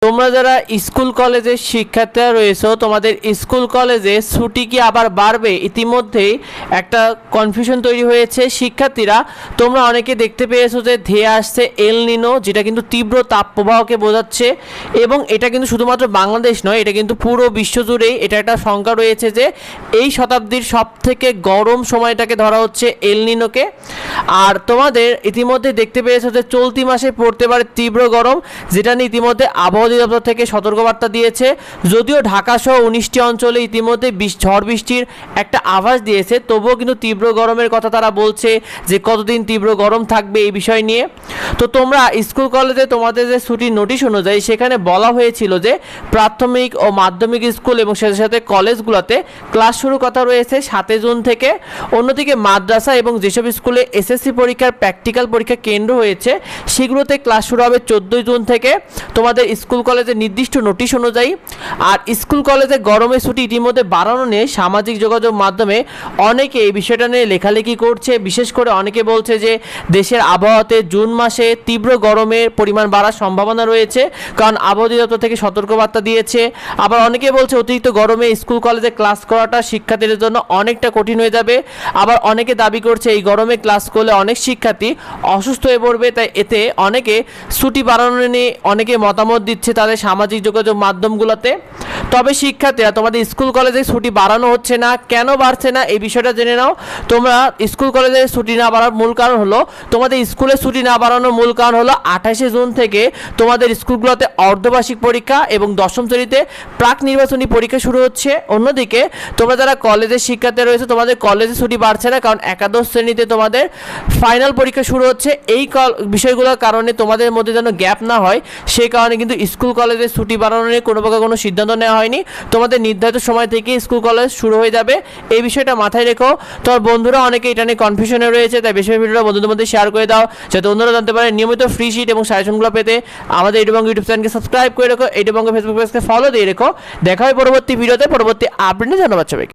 তোমরা যারা স্কুল কলেজের শিক্ষার্থীরা রয়েছো তোমাদের স্কুল কলেজে ছুটি কি আবার বাড়বে? ইতিমধ্যেই একটা কনফিউশন তৈরি হয়েছে শিক্ষার্থীরা। তোমরা অনেকে দেখতে পেয়েছো যে ধেয়ে আসছে এল নিনো, যেটা কিন্তু তীব্র তাপপ্রবাহকে বোঝাচ্ছে। এবং এটা কিন্তু শুধুমাত্র বাংলাদেশ নয়, এটা কিন্তু পুরো বিশ্বজুড়েই এটা একটা সংখ্যা রয়েছে যে এই শতাব্দীর সবথেকে গরম সময়টাকে ধরা হচ্ছে এল নিনোকে। আর তোমাদের ইতিমধ্যে দেখতে পেয়েছো যে চলতি মাসে পড়তে পারে তীব্র গরম, যেটা নিয়ে ইতিমধ্যে আবহাওয়া অধিদপ্তর থেকে সতর্কবার্তা দিয়েছে। যদিও ঢাকা সহ 19টি অঞ্চলে ইতিমধ্যে ঝড় বৃষ্টির একটা আভাস দিয়েছে, তবুও কিন্তু তীব্র গরমের কথা তারা বলছে যে কতদিন তীব্র গরম থাকবে এই বিষয় নিয়ে। তো তোমরা স্কুল কলেজে তোমাদের যে ছুটির নোটিশ অনুযায়ী সেখানে বলা হয়েছিল যে প্রাথমিক ও মাধ্যমিক স্কুল এবং সাথে সাথে কলেজগুলোতে ক্লাস শুরু কথা রয়েছে 7 জুন থেকে। অন্যদিকে মাদ্রাসা এবং যেসব স্কুলে এসএসসি পরীক্ষার প্র্যাকটিক্যাল পরীক্ষা কেন্দ্র হয়েছে সেগুলোতে ক্লাস শুরু হবে 14 জুন থেকে তোমাদের স্কুল কলেজের নির্দিষ্ট নোটিশ অনুযায়ী। আর স্কুল কলেজে গরমের ছুটি ইতিমধ্যে বাড়ানো নিয়ে সামাজিক যোগাযোগ মাধ্যমে অনেকে এই বিষয়টা নিয়ে লেখালেখি করছে। বিশেষ করে অনেকে বলছে যে দেশের আবহাওয়াতে জুন মাসে তীব্র গরমের পরিমাণ বাড়ার সম্ভাবনা রয়েছে, কারণ আবহাওয়া অধিদপ্তর থেকে সতর্কবার্তা দিয়েছে। আবার অনেকে বলছে অতিরিক্ত গরমে স্কুল কলেজে ক্লাস করাটা শিক্ষার্থীদের জন্য অনেকটা কঠিন হয়ে যাবে। আবার অনেকে দাবি করছে এই গরমে ক্লাস করলে অনেক শিক্ষার্থী অসুস্থ হয়ে পড়বে, তাই এতে অনেকে ছুটি বাড়ানো নিয়ে অনেকে মতামত দিচ্ছে তাদের সামাজিক যোগাযোগ মাধ্যমগুলোতে। তবে শিক্ষার্থীরা তোমাদের স্কুল কলেজে ছুটি বাড়ানো হচ্ছে না, কেন বাড়ছে না এই বিষয়টা জেনে নাও। তোমরা স্কুল কলেজে ছুটি না বাড়ার মূল কারণ হলো, তোমাদের স্কুলে ছুটি না বাড়ানোর মূল কারণ হলো 28 জুন থেকে তোমাদের স্কুলগুলোতে অর্ধবার্ষিক পরীক্ষা এবং দশম শ্রেণীতে প্রাক নির্বাচনী পরীক্ষা শুরু হচ্ছে। অন্যদিকে তোমরা যারা কলেজের শিক্ষার্থী রয়েছে তোমাদের কলেজে ছুটি বাড়ছে না, কারণ একাদশ শ্রেণীতে তোমাদের ফাইনাল পরীক্ষা শুরু হচ্ছে। এই বিষয়গুলোর কারণে তোমাদের মধ্যে যেন গ্যাপ না হয় সেই কারণে কিন্তু স্কুল কলেজে ছুটি বাড়ানো নিয়ে কোনো প্রকার কোনো সিদ্ধান্ত নেওয়া হয়নি। তোমাদের নির্ধারিত সময় থেকে স্কুল কলেজ শুরু হয়ে যাবে, এই বিষয়টা মাথায় রেখো। তোমার বন্ধুরা অনেকে এটা নিয়ে কনফিউশনে রয়েছে, তাই বেশি ভিডিওটা বন্ধুদের মধ্যে শেয়ার করে দাও যাতে অন্যরা জানতে পারে। নিয়মিত ফ্রি শিট এবং সাজেশনগুলো পেতে আমাদের এডুবঙ্গ ইউটিউব চ্যানেলকে সাবস্ক্রাইব করে রেখো, এডুবঙ্গ ফেসবুক পেজকে ফলো দিয়ে রেখো। দেখা হয় পরবর্তী ভিডিওতে, পরবর্তী আপডেটে। ধন্যবাদ সবাইকে।